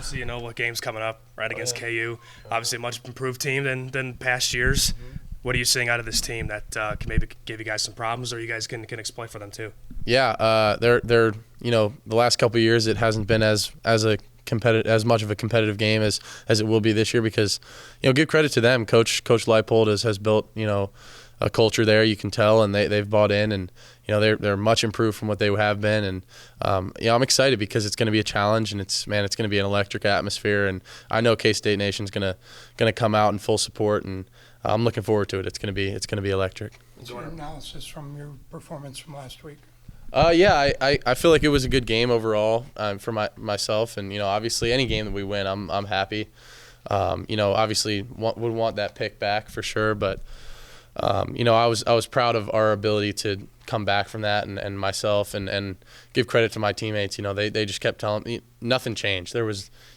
obviously, what game's coming up right against KU. Obviously, a much improved team than past years. What are you seeing out of this team that can maybe give you guys some problems, or you guys can exploit for them too? Yeah, they're the last couple of years it hasn't been as much of a competitive game as it will be this year because give credit to them. Coach Leipold has built a culture there, you can tell, and they've bought in, and they're much improved from what they have been, and I'm excited because it's going to be a challenge, and it's going to be an electric atmosphere, and I know K-State Nation's going to come out in full support, and I'm looking forward to it. It's going to be electric. What's your analysis from your performance from last week? Yeah, I feel like it was a good game overall for myself, and obviously any game that we win, I'm happy. Obviously would want that pick back for sure, but I was proud of our ability to come back from that, and myself, and give credit to my teammates. They just kept telling me nothing changed.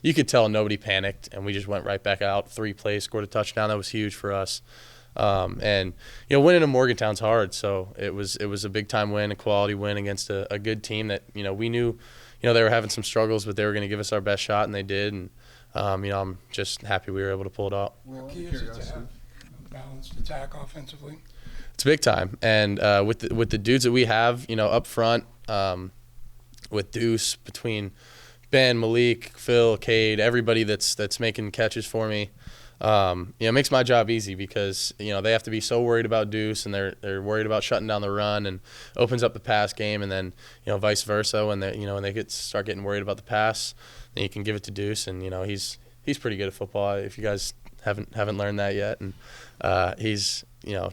You could tell nobody panicked, and we just went right back out. 3 plays, scored a touchdown. That was huge for us. And winning in Morgantown's hard, so it was a big time win, a quality win against a good team that we knew they were having some struggles, but they were going to give us our best shot, and they did. And I'm just happy we were able to pull it off. How key is it to have a balanced attack offensively? It's big time, and with the dudes that we have, up front, with Deuce, between Ben, Malik, Phil, Cade, everybody that's making catches for me. It makes my job easy because they have to be so worried about Deuce, and they're worried about shutting down the run, and opens up the pass game, and then vice versa when they start getting worried about the pass, then you can give it to Deuce, and he's pretty good at football if you guys haven't learned that yet, and he's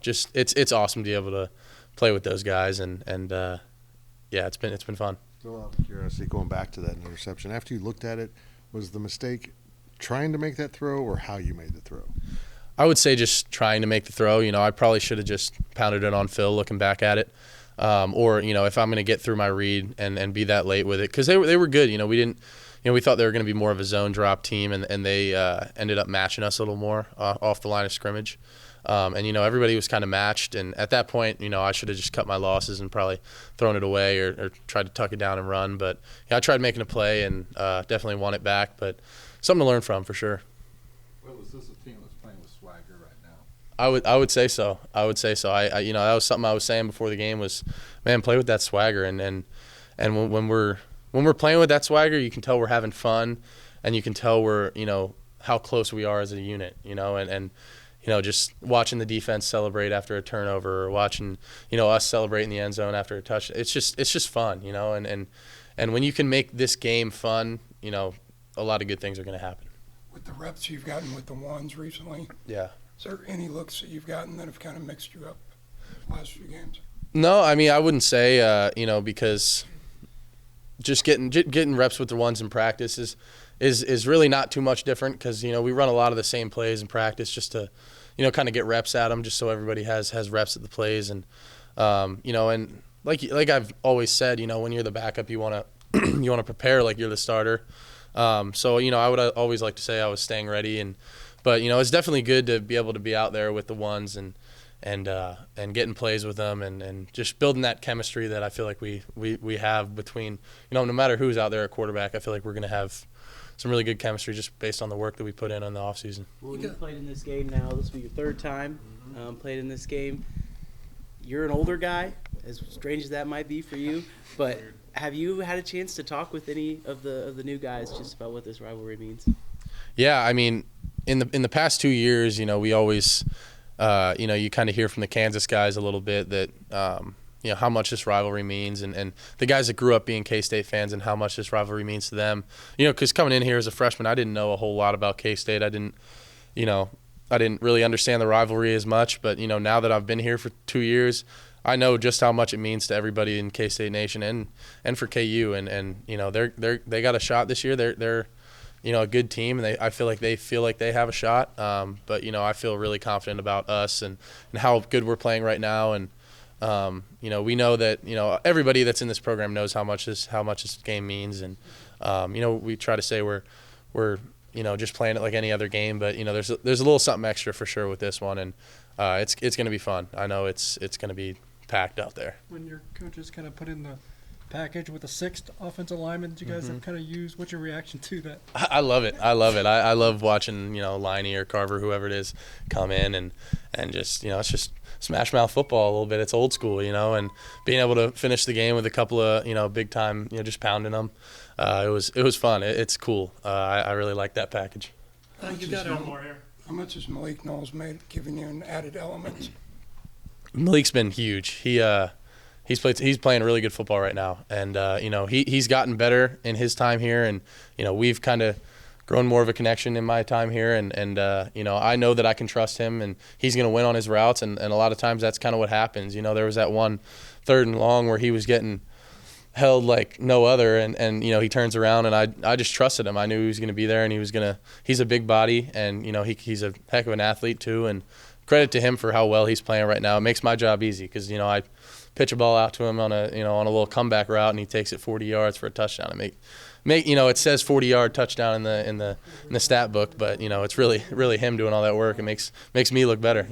just it's awesome to be able to play with those guys, and yeah, it's been fun. So out of curiosity, going back to that interception, after you looked at it, was the mistake trying to make that throw or how you made the throw? I would say just trying to make the throw. I probably should have just pounded it on Phil looking back at it. Or, if I'm going to get through my read and be that late with it. Because they were good. We didn't – we thought they were going to be more of a zone drop team, and they ended up matching us a little more off the line of scrimmage. Everybody was kind of matched. And at that point, I should have just cut my losses and probably thrown it away or tried to tuck it down and run. But, I tried making a play and definitely won it back. But – something to learn from for sure. Well, is this a team that's playing with swagger right now? I would say so. I that was something I was saying before the game was, man, play with that swagger, and when we're playing with that swagger, you can tell we're having fun, and you can tell we're how close we are as a unit, and just watching the defense celebrate after a turnover, or watching us celebrate in the end zone after a touch. It's just fun, and when you can make this game fun, a lot of good things are going to happen. With the reps you've gotten with the ones recently, yeah. Is there any looks that you've gotten that have kind of mixed you up the last few games? No, I wouldn't say, because just getting reps with the ones in practice is really not too much different because, we run a lot of the same plays in practice just to, kind of get reps at them just so everybody has reps at the plays. And, and like I've always said, when you're the backup, you want to prepare like you're the starter. So, I would always like to say I was staying ready, but it's definitely good to be able to be out there with the ones and getting plays with them and just building that chemistry that I feel like we have between, no matter who's out there at quarterback, I feel like we're going to have some really good chemistry just based on the work that we put in the offseason. Well, you played in this game now. This will be your 3rd time played in this game. You're an older guy, as strange as that might be for you, but have you had a chance to talk with any of the new guys just about what this rivalry means? Yeah, in the past 2 years, we always, you kind of hear from the Kansas guys a little bit that, how much this rivalry means, and the guys that grew up being K-State fans and how much this rivalry means to them. Because coming in here as a freshman, I didn't know a whole lot about K-State. I didn't really understand the rivalry as much, but now that I've been here for 2 years, I know just how much it means to everybody in K-State Nation and for KU, and they got a shot this year. They're a good team, and I feel like they have a shot. But I feel really confident about us and how good we're playing right now, and we know that everybody that's in this program knows how much this game means, and we try to say we're just playing it like any other game, but there's a little something extra for sure with this one, and it's going to be fun. I know it's going to be packed out there. When your coaches kind of put in the package with a sixth offensive lineman that you guys have kind of used. What's your reaction to that? I love it. I love watching, Liney or Carver, whoever it is, come in and just, it's just smash mouth football a little bit. It's old school, and being able to finish the game with a couple of, big time, just pounding them. It was fun. It's cool. I really like that package. You got one more here. How much has Malik Knowles made, giving you an added element? Malik's been huge. He's playing really good football right now, and he's gotten better in his time here, and we've kind of grown more of a connection in my time here, and I know that I can trust him, and he's going to win on his routes, and a lot of times that's kind of what happens. There was that one 3rd and long where he was getting held like no other, and he turns around, and I just trusted him. I knew he was going to be there, and he's a big body, and he's a heck of an athlete too, and credit to him for how well he's playing right now. It makes my job easy because I pitch a ball out to him on a little comeback route, and he takes it 40 yards for a touchdown. And it says 40-yard touchdown in the stat book, but it's really him doing all that work. It makes me look better.